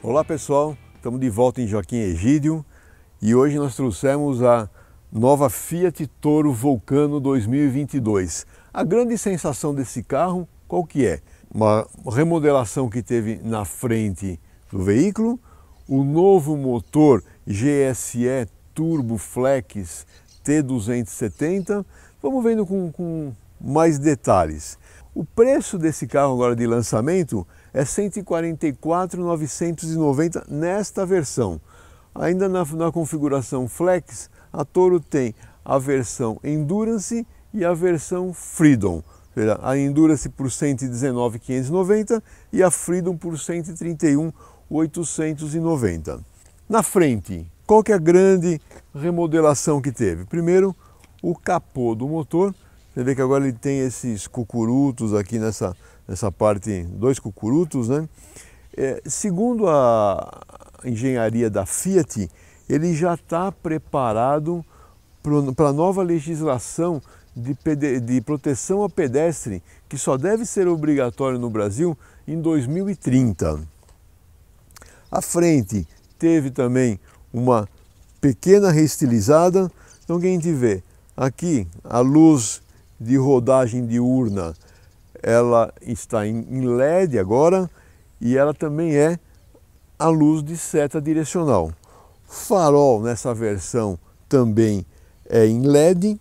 Olá pessoal, estamos de volta em Joaquim Egídio e hoje nós trouxemos a nova Fiat Toro Vulcano 2022. A grande sensação desse carro, qual que é? Uma remodelação que teve na frente do veículo, o novo motor GSE Turbo Flex T270. Vamos vendo com mais detalhes. O preço desse carro agora de lançamento é R$ 144.990 nesta versão. Ainda na configuração Flex, a Toro tem a versão Endurance e a versão Freedom. A Endurance por R$ 119.590 e a Freedom por R$ 131.890. Na frente, qual que é a grande remodelação que teve? Primeiro, o capô do motor. Você vê que agora ele tem esses cucurutos aqui nessa parte, dois cucurutos, né? Segundo a engenharia da Fiat, ele já está preparado para a nova legislação de proteção a pedestre, que só deve ser obrigatório no Brasil em 2030. A frente teve também uma pequena reestilizada. Então, quem a gente vê aqui, a luz de rodagem diurna, ela está em LED agora e ela também é a luz de seta direcional. Farol nessa versão também é em LED.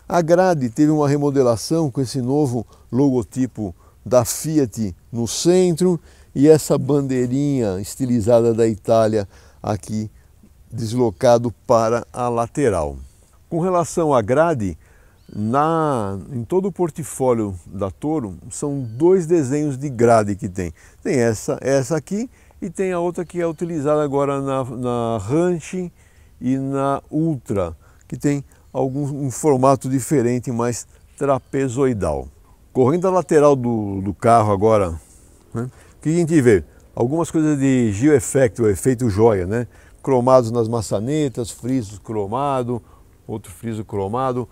A grade teve uma remodelação com esse novo logotipo da Fiat no centro e essa bandeirinha estilizada da Itália aqui deslocado para a lateral. Com relação à grade, em todo o portfólio da Toro, são dois desenhos de grade que tem. Tem essa aqui e tem a outra que é utilizada agora na Ranch e na Ultra, que tem um formato diferente, mais trapezoidal. Correndo a lateral do carro agora, né, o que a gente vê? Algumas coisas de Geoeffect, o efeito joia, né? Cromados nas maçanetas, frisos cromado, outro friso cromado.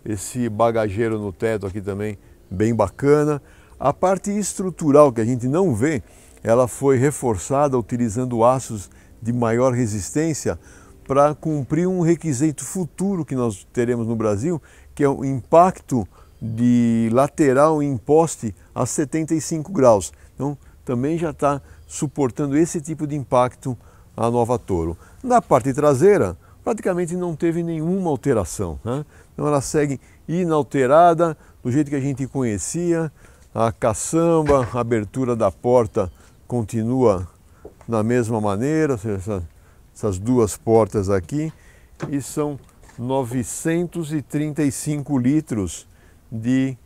Esse bagageiro no teto aqui também bem bacana. A parte estrutural que a gente não vê, ela foi reforçada utilizando aços de maior resistência para cumprir um requisito futuro que nós teremos no Brasil, que é o impacto de lateral em poste a 75 graus. Então também já está suportando esse tipo de impacto a nova Toro. Na parte traseira, praticamente não teve nenhuma alteração, né? Então ela segue inalterada, do jeito que a gente conhecia. A caçamba, a abertura da porta continua da mesma maneira, essas duas portas aqui, e são 935 litros de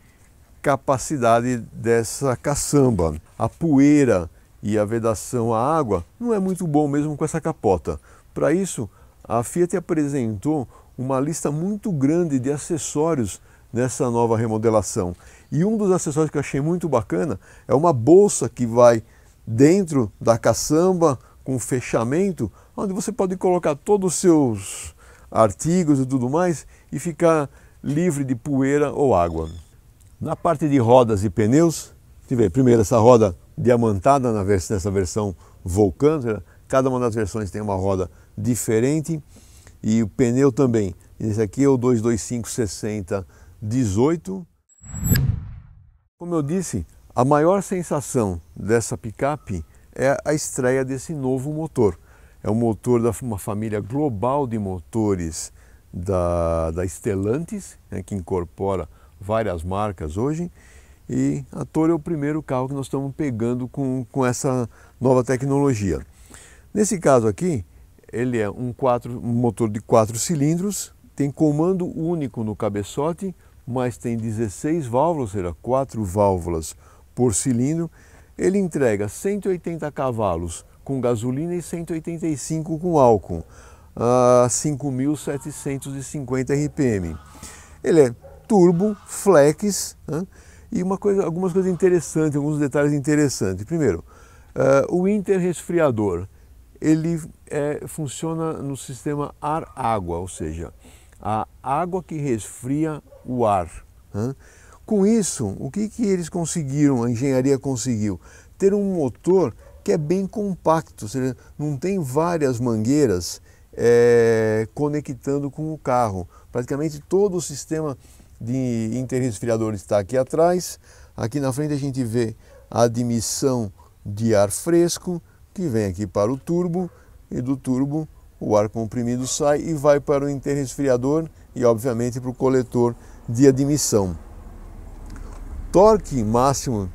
capacidade dessa caçamba. A poeira e a vedação à água não é muito bom mesmo com essa capota. Para isso, a Fiat apresentou uma lista muito grande de acessórios nessa nova remodelação. E um dos acessórios que eu achei muito bacana é uma bolsa que vai dentro da caçamba com fechamento, onde você pode colocar todos os seus artigos e tudo mais e ficar livre de poeira ou água. Na parte de rodas e pneus, você vê primeiro essa roda diamantada nessa versão Vulcano. Cada uma das versões tem uma roda diferente. E o pneu também, esse aqui é o 225/60/18. Como eu disse, a maior sensação dessa picape é a estreia desse novo motor. É um motor de uma família global de motores da Stellantis, né, que incorpora várias marcas hoje. E a Toro é o primeiro carro que nós estamos pegando com essa nova tecnologia. Nesse caso aqui, ele é um motor de 4 cilindros, tem comando único no cabeçote, mas tem 16 válvulas, ou seja, 4 válvulas por cilindro. Ele entrega 180 cavalos com gasolina e 185 com álcool, a 5.750 RPM. Ele é turbo, flex, né? E algumas coisas interessantes, alguns detalhes interessantes. Primeiro, o interresfriador. Ele funciona no sistema ar-água, ou seja, a água que resfria o ar, né? Com isso, o que eles conseguiram, a engenharia conseguiu? Ter um motor que é bem compacto, ou seja, não tem várias mangueiras conectando com o carro. Praticamente todo o sistema de interresfriador está aqui atrás. Aqui na frente a gente vê a admissão de ar fresco, que vem aqui para o turbo, e do turbo o ar comprimido sai e vai para o interresfriador e obviamente para o coletor de admissão. Torque máximo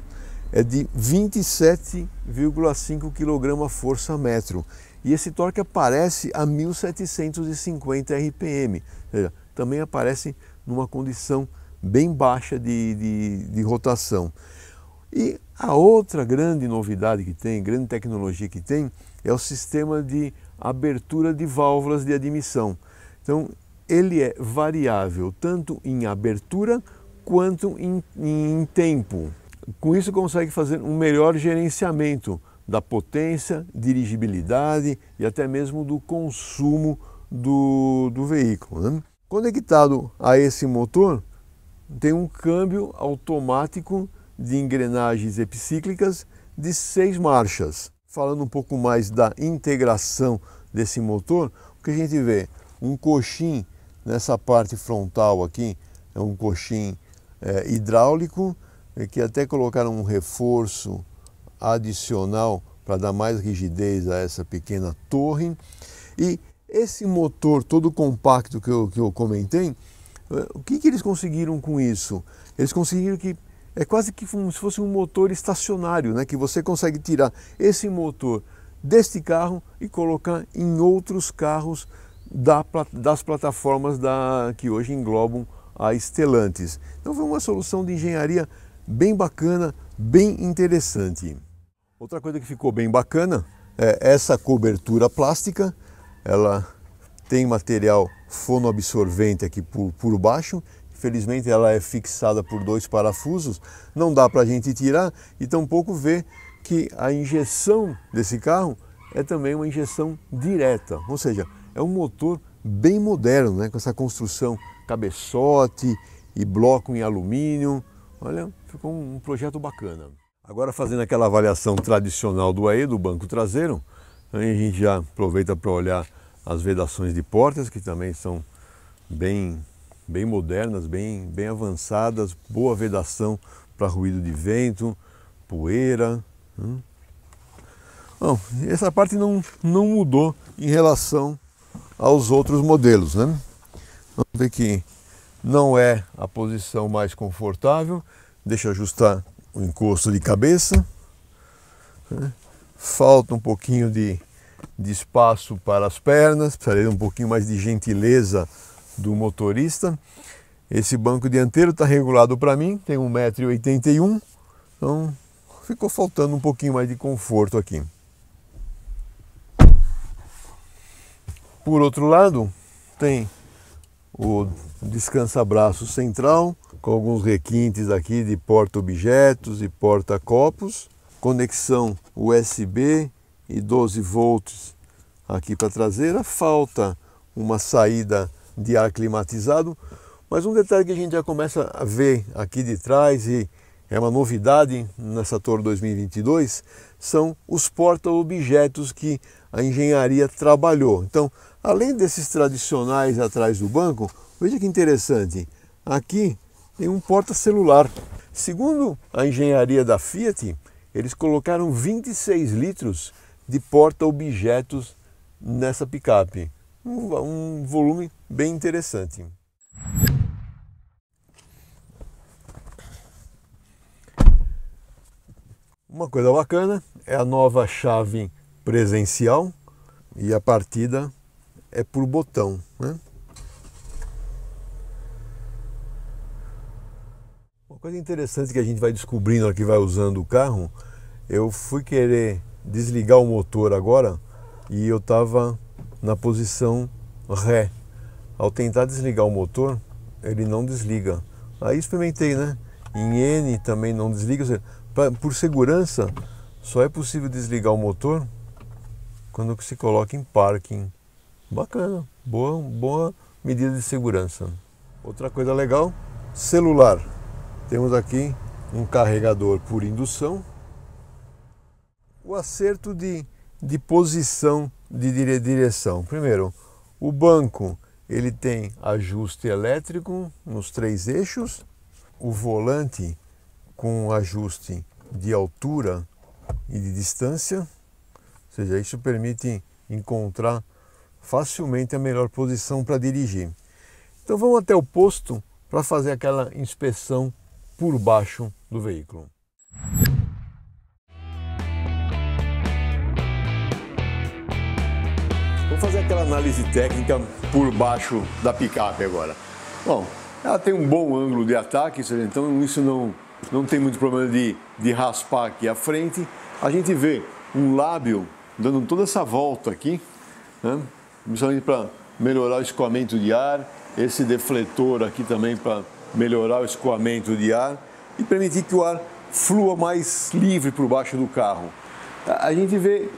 é de 27,5 kgfm e esse torque aparece a 1750 RPM, ou seja, também aparece numa condição bem baixa de rotação. E a outra grande novidade que tem, grande tecnologia que tem, é o sistema de abertura de válvulas de admissão. Então, ele é variável tanto em abertura quanto em tempo. Com isso, consegue fazer um melhor gerenciamento da potência, dirigibilidade e até mesmo do consumo do veículo, né? Conectado a esse motor, tem um câmbio automático de engrenagens epicíclicas de 6 marchas. Falando um pouco mais da integração desse motor, o que a gente vê? Um coxim nessa parte frontal aqui, é um coxim hidráulico, que até colocaram um reforço adicional para dar mais rigidez a essa pequena torre. E esse motor todo compacto que eu comentei, o que eles conseguiram com isso? Eles conseguiram que é quase que como se fosse um motor estacionário, né? Que você consegue tirar esse motor deste carro e colocar em outros carros das plataformas que hoje englobam a Stellantis. Então foi uma solução de engenharia bem bacana, bem interessante. Outra coisa que ficou bem bacana é essa cobertura plástica. Ela tem material fonoabsorvente aqui por baixo. Infelizmente ela é fixada por 2 parafusos, não dá para a gente tirar e tampouco ver que a injeção desse carro é também uma injeção direta, ou seja, é um motor bem moderno, né? Com essa construção cabeçote e bloco em alumínio. Olha, ficou um projeto bacana. Agora, fazendo aquela avaliação tradicional do AE, do banco traseiro, a gente já aproveita para olhar as vedações de portas, que também são bem modernas, bem avançadas, boa vedação para ruído de vento, poeira. Bom, essa parte não mudou em relação aos outros modelos, né? Vamos ver que não é a posição mais confortável. Deixa eu ajustar o encosto de cabeça. Falta um pouquinho de espaço para as pernas, precisaria um pouquinho mais de gentileza do motorista. Esse banco dianteiro está regulado para mim, tem 1,81 m, então ficou faltando um pouquinho mais de conforto aqui. Por outro lado, tem o descansa-braço central, com alguns requintes aqui de porta-objetos e porta-copos, conexão USB e 12 volts aqui para a traseira. Falta uma saída de ar climatizado, mas um detalhe que a gente já começa a ver aqui de trás e é uma novidade nessa Toro 2022, são os porta-objetos que a engenharia trabalhou. Então, além desses tradicionais atrás do banco, veja que interessante, aqui tem um porta-celular. Segundo a engenharia da Fiat, eles colocaram 26 litros de porta-objetos nessa picape. Um volume bem interessante. Uma coisa bacana é a nova chave presencial e a partida é por botão, né? Uma coisa interessante que a gente vai descobrindo aqui, vai usando o carro, eu fui querer desligar o motor agora e eu estava na posição ré. Ao tentar desligar o motor, ele não desliga. Aí experimentei, né? Em N também não desliga. Ou seja, por segurança, só é possível desligar o motor quando se coloca em parking. Bacana, boa medida de segurança. Outra coisa legal, celular. Temos aqui um carregador por indução. O acerto de posição de direção. Primeiro, o banco ele tem ajuste elétrico nos 3 eixos, o volante com ajuste de altura e de distância, ou seja, isso permite encontrar facilmente a melhor posição para dirigir. Então vamos até o posto para fazer aquela inspeção por baixo do veículo. Vamos fazer aquela análise técnica por baixo da picape agora. Bom, ela tem um bom ângulo de ataque, então isso não tem muito problema de raspar aqui à frente. A gente vê um lábio dando toda essa volta aqui, né? Principalmente para melhorar o escoamento de ar, esse defletor aqui também para melhorar o escoamento de ar e permitir que o ar flua mais livre por baixo do carro. A gente vê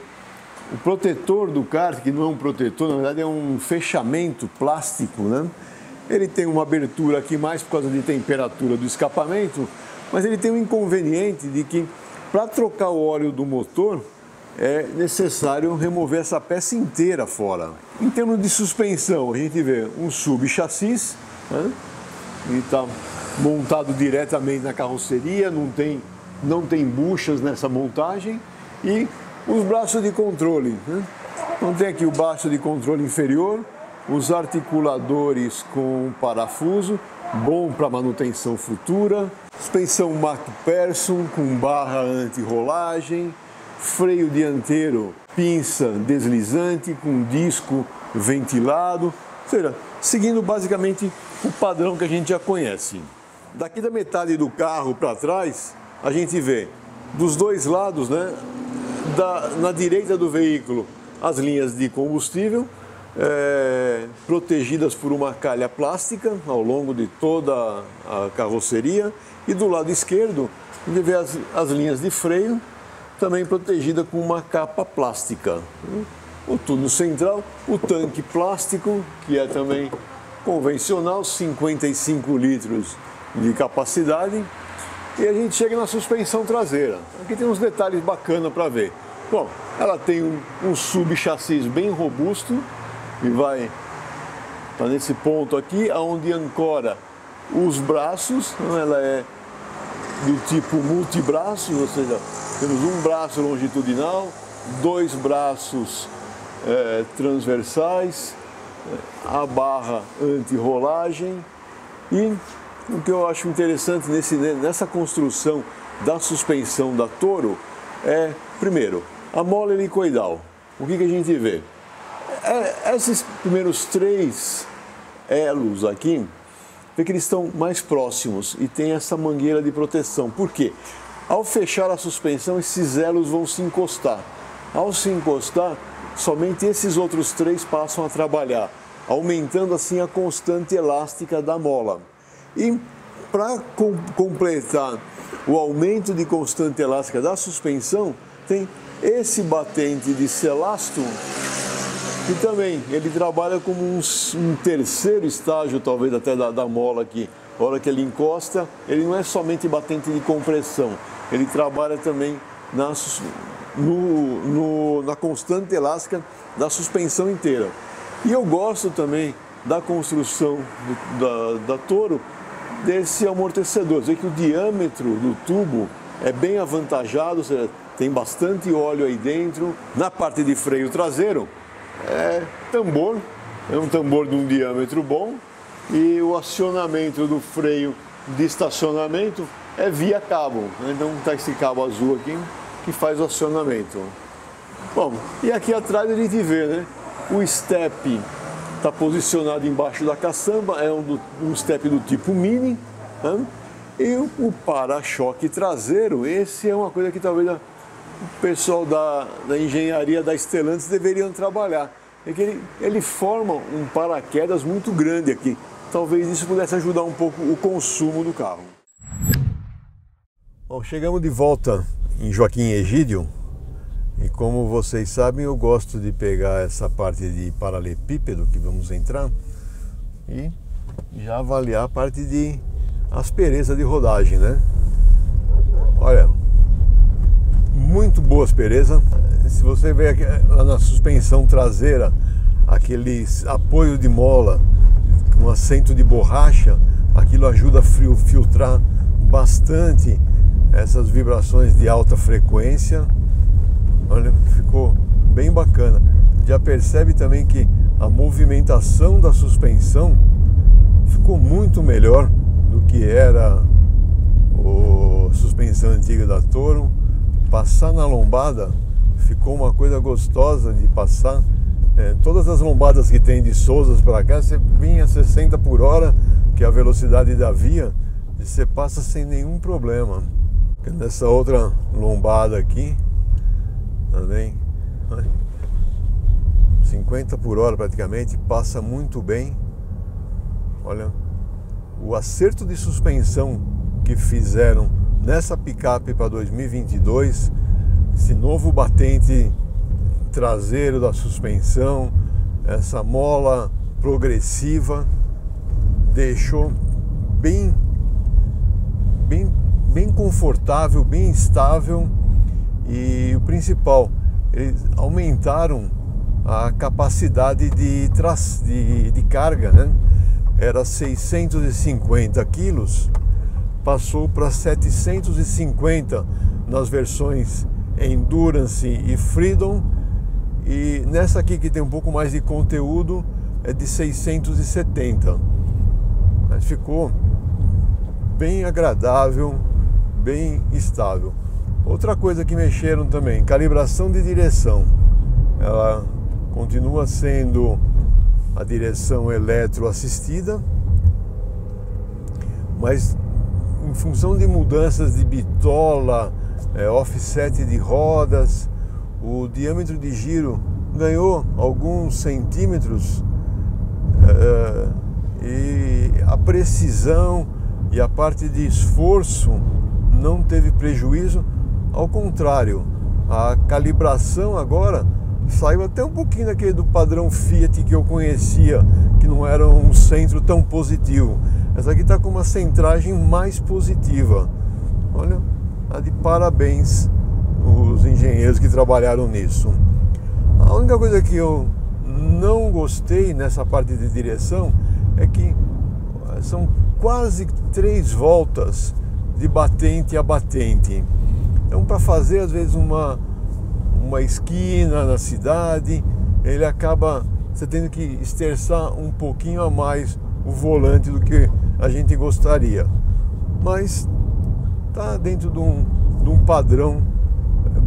o protetor do kart, que não é um protetor, na verdade é um fechamento plástico, né? Ele tem uma abertura aqui mais por causa de temperatura do escapamento, mas ele tem um inconveniente de que para trocar o óleo do motor é necessário remover essa peça inteira fora. Em termos de suspensão, a gente vê um sub-chassis, né? Ele está montado diretamente na carroceria, não tem buchas nessa montagem e os braços de controle, né? Então tem aqui o braço de controle inferior, os articuladores com parafuso, bom para manutenção futura, suspensão MacPherson com barra anti-rolagem, freio dianteiro, pinça deslizante com disco ventilado, ou seja, seguindo basicamente o padrão que a gente já conhece. Daqui da metade do carro para trás, a gente vê dos dois lados, né? Na direita do veículo, as linhas de combustível, protegidas por uma calha plástica ao longo de toda a carroceria, e do lado esquerdo, a gente vê as linhas de freio, também protegida com uma capa plástica. O túnel central, o tanque plástico, que é também convencional, 55 litros de capacidade. E a gente chega na suspensão traseira. Aqui tem uns detalhes bacanas para ver. Bom, ela tem um sub-chassis bem robusto e vai nesse ponto aqui, onde ancora os braços. Ela é do tipo multibraços, ou seja, temos um braço longitudinal, 2 braços transversais, a barra anti-rolagem e o que eu acho interessante nessa construção da suspensão da Toro é, primeiro, a mola helicoidal. O que a gente vê? Esses primeiros 3 elos aqui, vê que eles estão mais próximos e tem essa mangueira de proteção. Por quê? Ao fechar a suspensão, esses elos vão se encostar. Ao se encostar, somente esses outros 3 passam a trabalhar, aumentando assim a constante elástica da mola. E para completar o aumento de constante elástica da suspensão, tem esse batente de Celasto, que também ele trabalha como um terceiro estágio, talvez até da mola aqui. A hora que ele encosta, ele não é somente batente de compressão, ele trabalha também na constante elástica da suspensão inteira. E eu gosto também da construção da Toro, desse amortecedor. Vê que o diâmetro do tubo é bem avantajado, ou seja, tem bastante óleo aí dentro. Na parte de freio traseiro, é um tambor de um diâmetro bom, e o acionamento do freio de estacionamento é via cabo, né? Então está esse cabo azul aqui que faz o acionamento. Bom, e aqui atrás a gente vê, né? O step está posicionado embaixo da caçamba, é um step do tipo mini, né? E o para-choque traseiro, esse é uma coisa que talvez o pessoal da engenharia da Stellantis deveriam trabalhar. É que ele forma um paraquedas muito grande aqui. Talvez isso pudesse ajudar um pouco o consumo do carro. Bom, chegamos de volta em Joaquim Egídio. E como vocês sabem, eu gosto de pegar essa parte de paralelepípedo que vamos entrar e já avaliar a parte de aspereza de rodagem, né? Olha, muito boa boa aspereza. Se você vê aqui, lá na suspensão traseira, aquele apoio de mola com assento de borracha, aquilo ajuda a filtrar bastante essas vibrações de alta frequência. Olha, ficou bem bacana. Já percebe também que a movimentação da suspensão ficou muito melhor do que era a suspensão antiga da Toro. Passar na lombada ficou uma coisa gostosa de passar. Todas as lombadas que tem de Souzas para cá, você vinha 60 por hora, que é a velocidade da via, e você passa sem nenhum problema. Nessa outra lombada aqui, também, 50 por hora praticamente, passa muito bem. Olha, o acerto de suspensão que fizeram nessa picape para 2022, esse novo batente traseiro da suspensão, essa mola progressiva, deixou bem confortável, bem estável. E o principal, eles aumentaram a capacidade de carga, né? Era 650 quilos, passou para 750 nas versões Endurance e Freedom, e nessa aqui que tem um pouco mais de conteúdo é de 670. Mas ficou bem agradável, bem estável. Outra coisa que mexeram também, calibração de direção. Ela continua sendo a direção eletroassistida, mas em função de mudanças de bitola, offset de rodas, o diâmetro de giro ganhou alguns centímetros, e a precisão e a parte de esforço não teve prejuízo. Ao contrário, a calibração agora saiu até um pouquinho daquele do padrão Fiat que eu conhecia, que não era um centro tão positivo. Essa aqui está com uma centragem mais positiva. Olha, tá de parabéns os engenheiros que trabalharam nisso. A única coisa que eu não gostei nessa parte de direção é que são quase 3 voltas de batente a batente. Então, para fazer às vezes uma esquina na cidade, ele acaba você tendo que esterçar um pouquinho a mais o volante do que a gente gostaria. Mas tá dentro de um padrão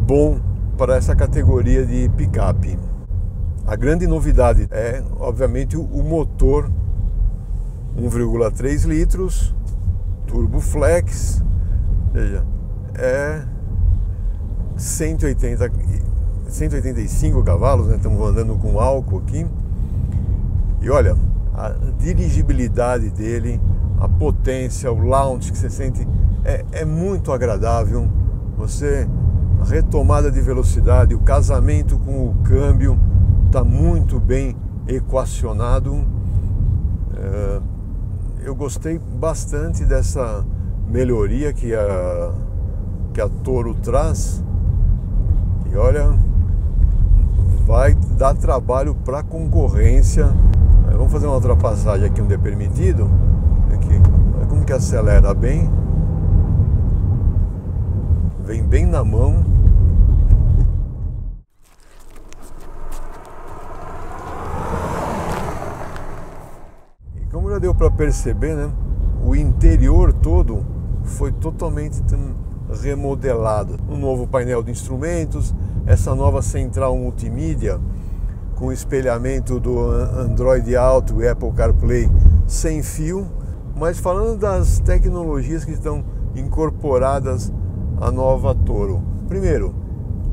bom para essa categoria de picape. A grande novidade é, obviamente, o motor 1,3 litros, turbo flex, ou seja, é 185 cavalos, né? Estamos andando com álcool aqui. E olha, a dirigibilidade dele, a potência, o launch que você sente é muito agradável. A retomada de velocidade, o casamento com o câmbio está muito bem equacionado. Eu gostei bastante dessa melhoria que a Toro traz. E olha, vai dar trabalho para a concorrência. Vamos fazer uma ultrapassagem aqui onde é permitido. Aqui, olha como que acelera bem. Vem bem na mão. E como já deu para perceber, né? O interior todo foi totalmente remodelado. Um novo painel de instrumentos, essa nova central multimídia com espelhamento do Android Auto e Apple CarPlay sem fio. Mas falando das tecnologias que estão incorporadas à nova Toro. Primeiro,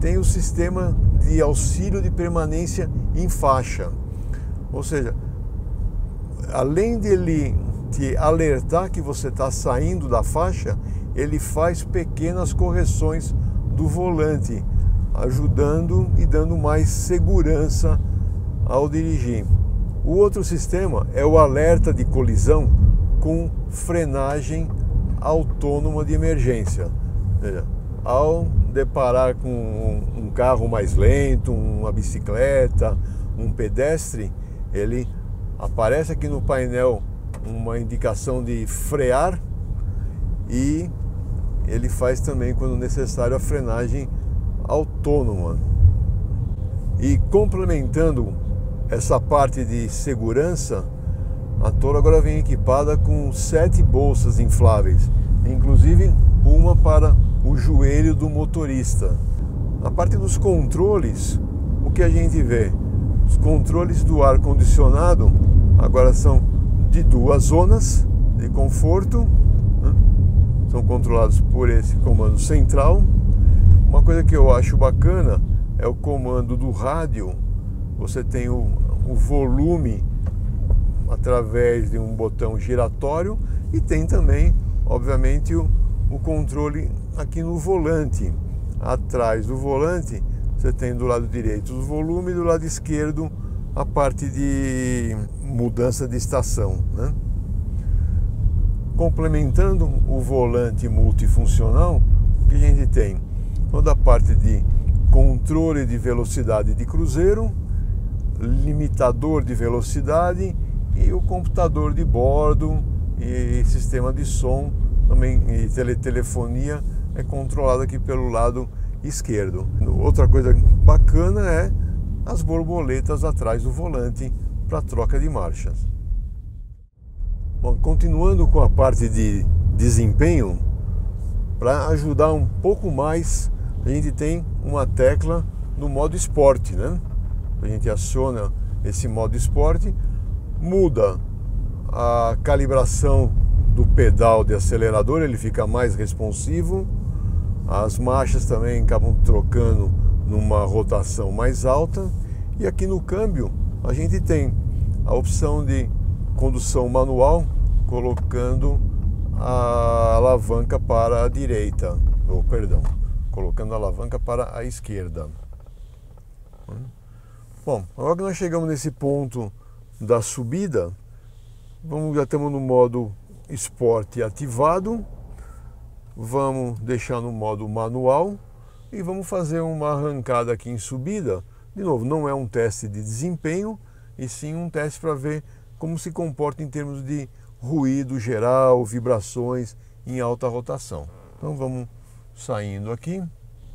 tem o sistema de auxílio de permanência em faixa. Ou seja, além de ele te alertar que você está saindo da faixa, ele faz pequenas correções do volante, ajudando e dando mais segurança ao dirigir. O outro sistema é o alerta de colisão com frenagem autônoma de emergência. Veja, ao deparar com um carro mais lento, uma bicicleta, um pedestre, ele aparece aqui no painel uma indicação de frear e ele faz também, quando necessário, a frenagem autônoma. E complementando essa parte de segurança, a Toro agora vem equipada com 7 bolsas infláveis, inclusive uma para o joelho do motorista. Na parte dos controles, o que a gente vê? Os controles do ar-condicionado agora são de 2 zonas de conforto, né? São controlados por esse comando central. Uma coisa que eu acho bacana é o comando do rádio. Você tem o volume através de um botão giratório e tem também, obviamente, o controle aqui no volante. Atrás do volante você tem do lado direito o volume e do lado esquerdo a parte de mudança de estação, né? Complementando o volante multifuncional, o que a gente tem? Toda a parte de controle de velocidade de cruzeiro, limitador de velocidade e o computador de bordo e sistema de som também, e telefonia é controlado aqui pelo lado esquerdo. Outra coisa bacana é as borboletas atrás do volante para troca de marchas. Bom, continuando com a parte de desempenho, para ajudar um pouco mais, a gente tem uma tecla no modo esporte, né? A gente aciona esse modo esporte, muda a calibração do pedal de acelerador, ele fica mais responsivo, as marchas também acabam trocando numa rotação mais alta, e aqui no câmbio a gente tem a opção de condução manual, colocando a alavanca para a direita, ou perdão, colocando a alavanca para a esquerda. Bom, agora que nós chegamos nesse ponto da subida, já estamos no modo esporte ativado, vamos deixar no modo manual e vamos fazer uma arrancada aqui em subida. De novo, não é um teste de desempenho, e sim um teste para ver como se comporta em termos de ruído geral, vibrações em alta rotação. Então vamos saindo aqui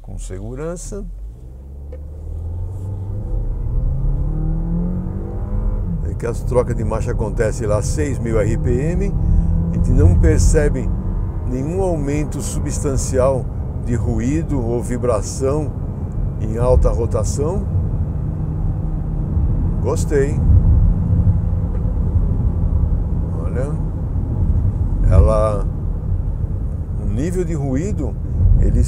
com segurança. É que as trocas de marcha acontecem lá a 6.000 RPM, a gente não percebe nenhum aumento substancial de ruído ou vibração em alta rotação. Gostei. Olha, o nível de ruído, ele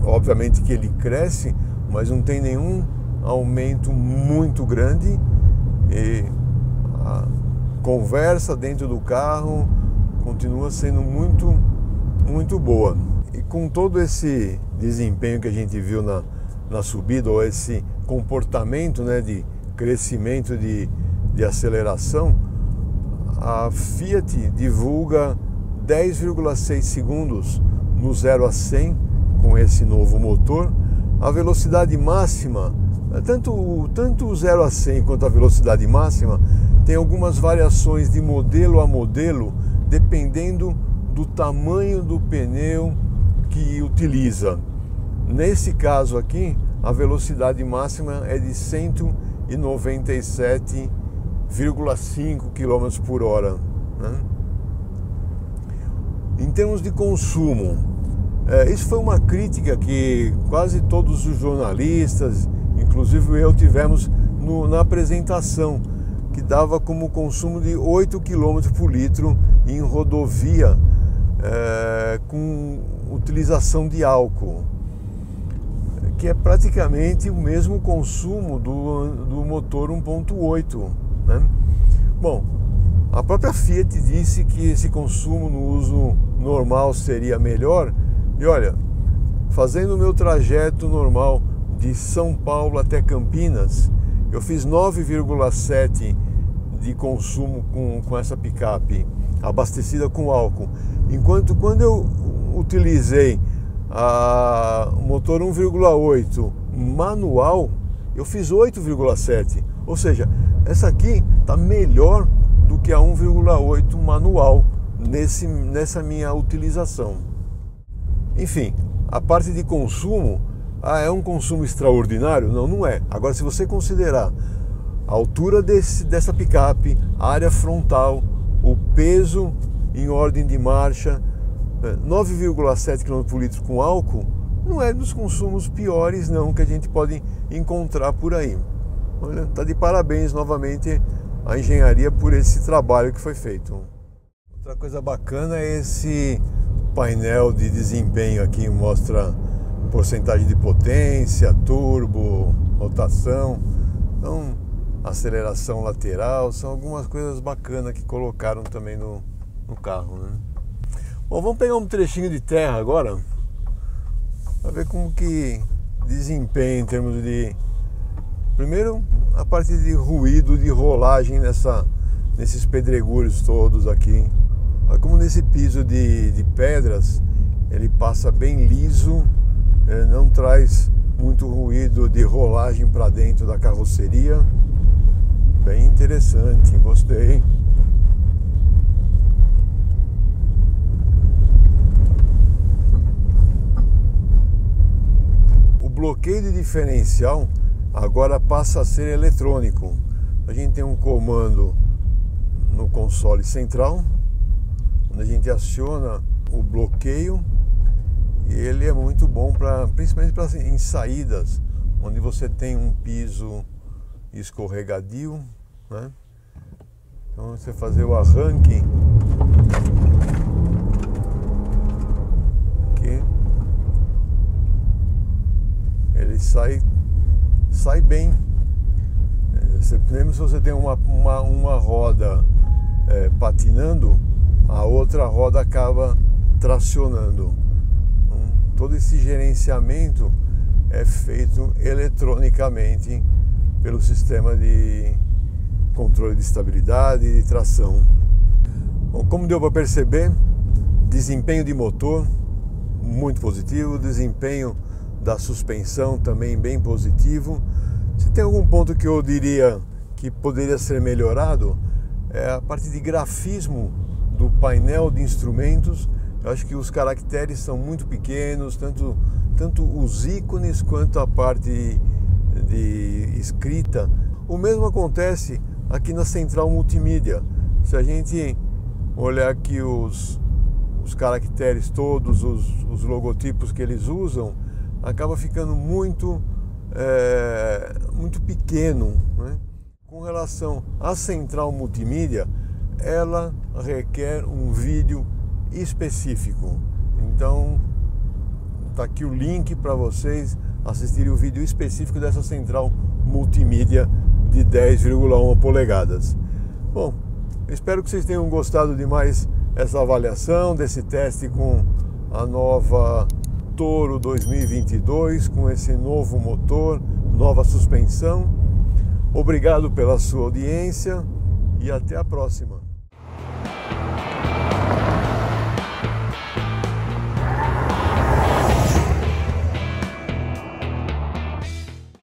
obviamente que ele cresce, mas não tem nenhum aumento muito grande, e a conversa dentro do carro continua sendo muito boa. E com todo esse desempenho que a gente viu na subida, ou esse comportamento, né, de crescimento de aceleração, a Fiat divulga 10,6 segundos no 0 a 100 com esse novo motor. A velocidade máxima, tanto o 0 a 100 quanto a velocidade máxima, tem algumas variações de modelo a modelo, dependendo do tamanho do pneu que utiliza. Nesse caso aqui, a velocidade máxima é de 197,5 km por hora, né? Em termos de consumo, isso foi uma crítica que quase todos os jornalistas, inclusive eu, tivemos na apresentação, que dava como consumo de 8 km por litro em rodovia com utilização de álcool, que é praticamente o mesmo consumo do motor 1.8, né? Bom, a própria Fiat disse que esse consumo no uso normal seria melhor, e olha, fazendo o meu trajeto normal de São Paulo até Campinas, eu fiz 9,7 de consumo com essa picape abastecida com álcool, enquanto quando eu utilizei O motor 1,8 manual, eu fiz 8,7. Ou seja, essa aqui está melhor do que a 1,8 manual nessa minha utilização. Enfim, a parte de consumo, é um consumo extraordinário? Não, não é. Agora, se você considerar a altura dessa picape, a área frontal, o peso em ordem de marcha, 9,7 km por litro com álcool, não é dos consumos piores não que a gente pode encontrar por aí. Olha, está de parabéns novamente a engenharia por esse trabalho que foi feito. Outra coisa bacana é esse painel de desempenho aqui, mostra porcentagem de potência, turbo, rotação, então, aceleração lateral, são algumas coisas bacanas que colocaram também no carro, né? Bom, vamos pegar um trechinho de terra agora para ver como que desempenha em termos de... Primeiro, a parte de ruído, de rolagem nesses pedregulhos todos aqui. Olha como nesse piso de pedras ele passa bem liso, não traz muito ruído de rolagem para dentro da carroceria. Bem interessante, gostei. O bloqueio de diferencial agora passa a ser eletrônico. A gente tem um comando no console central, onde a gente aciona o bloqueio, e ele é muito bom principalmente em saídas, onde você tem um piso escorregadio, né? Então você fazer o arranque aqui, ele sai bem. Mesmo se você tem uma roda patinando, a outra roda acaba tracionando. Então, todo esse gerenciamento é feito eletronicamente pelo sistema de controle de estabilidade e de tração. Bom, como deu para perceber, desempenho de motor muito positivo, desempenho da suspensão também bem positivo. Se tem algum ponto que eu diria que poderia ser melhorado, é a parte de grafismo do painel de instrumentos. Eu acho que os caracteres são muito pequenos, tanto os ícones quanto a parte de escrita. O mesmo acontece aqui na central multimídia. Se a gente olhar aqui os caracteres todos, os logotipos que eles usam, acaba ficando muito pequeno, né? Com relação à central multimídia, ela requer um vídeo específico. Então tá aqui o link para vocês assistirem o vídeo específico dessa central multimídia de 10,1 polegadas. Bom, espero que vocês tenham gostado de mais essa avaliação desse teste com a nova Toro 2022, com esse novo motor, nova suspensão. Obrigado pela sua audiência e até a próxima.